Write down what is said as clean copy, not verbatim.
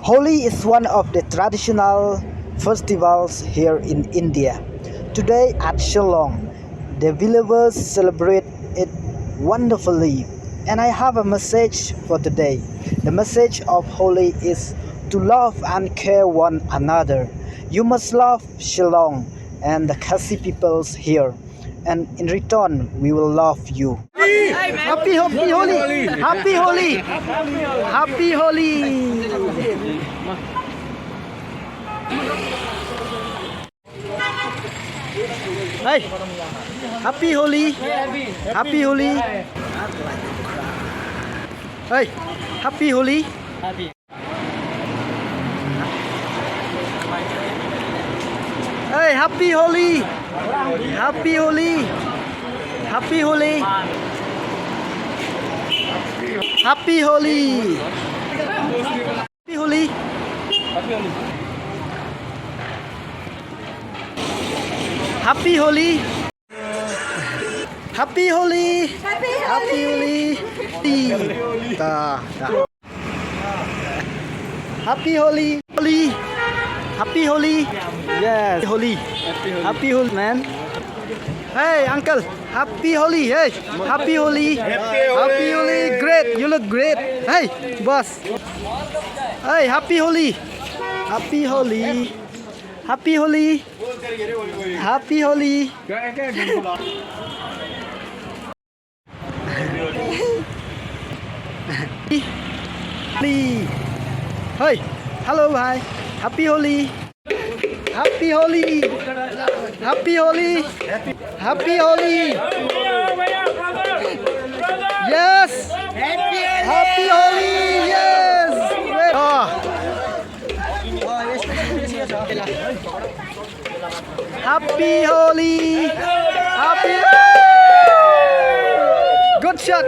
Holi is one of the traditional festivals here in India. Today at Shillong, the villagers celebrate it wonderfully. And I have a message for today. The message of Holi is to love and care one another. You must love Shillong and the Khasi peoples here. And in return, we will love you. Happy Holi! Happy Holi! Happy Holi! Hey! Happy Holi! Happy Holi! Hey! Happy Holi! Hey! Happy Holi! Happy Holi! Happy Holi! Happy Holi! Happy Holi! Happy Holi! Happy Holi! Happy Holi! Happy Holi! Holi! Happy Holi! Yes, Holi! Happy Holi, man! Hey, uncle! Happy Holi! Hey, Happy Holi! Happy Holi! Great! You look great! Hey, boss! Hey, Happy Holi! Happy Holi! Happy Holi! Happy Holi! Holi! Hey! Hello, hi! Happy Holi! Happy Holi! Happy Holi! Happy Holi! Yes! Happy Holi! Yes! Oh. Happy Holi! Happy! Good shot!